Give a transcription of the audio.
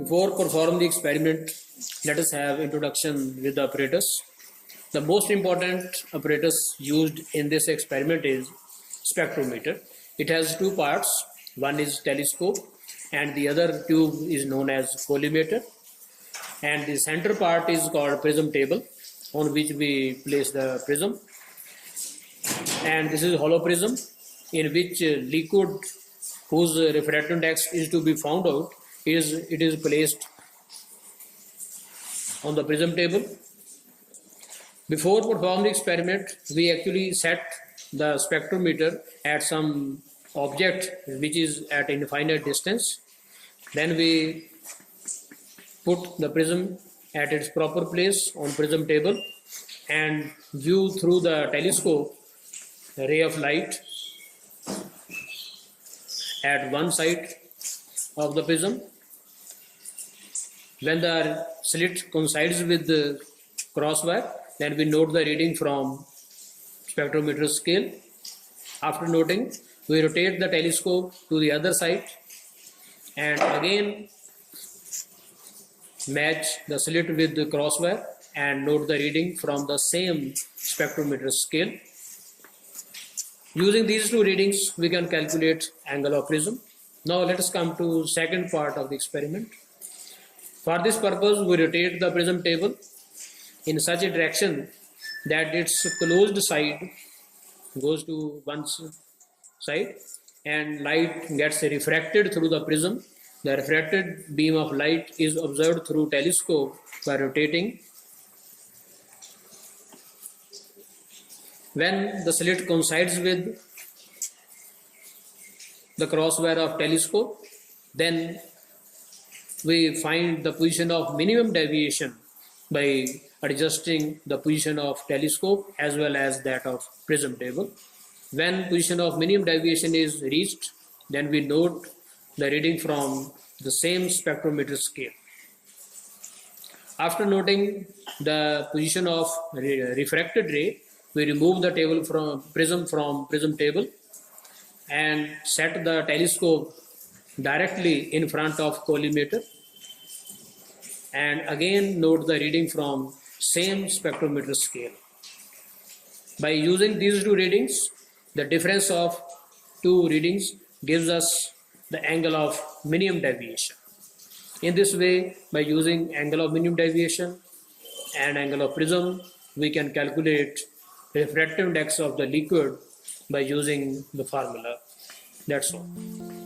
Before performing the experiment, let us have introduction with the apparatus. The most important apparatus used in this experiment is spectrometer. It has two parts. One is telescope and the other tube is known as collimator. And the center part is called prism table, on which we place the prism. And this is hollow prism, in which liquid whose refractive index is to be found out it is placed on the prism table. Before performing the experiment, we actually set the spectrometer at some object which is at infinite distance. Then we put the prism at its proper place on prism table and view through the telescope a ray of light at one side of the prism. When the slit coincides with the crosswire, then we note the reading from spectrometer scale. After noting, we rotate the telescope to the other side and again match the slit with the crosswire and note the reading from the same spectrometer scale. Using these two readings, we can calculate angle of prism. Now let us come to second part of the experiment. For this purpose, we rotate the prism table in such a direction that its closed side goes to one side and light gets refracted through the prism. The refracted beam of light is observed through telescope by rotating. When the slit coincides with the crosswire of telescope, then we find the position of minimum deviation by adjusting the position of telescope as well as that of prism table. When position of minimum deviation is reached, then we note the reading from the same spectrometer scale. After noting the position of refracted ray, we remove the table from prism table and set the telescope directly in front of collimator and again note the reading from same spectrometer scale. By using these two readings, the difference of two readings gives us the angle of minimum deviation. In this way, by using angle of minimum deviation and angle of prism, we can calculate refractive index of the liquid by using the formula. That's all.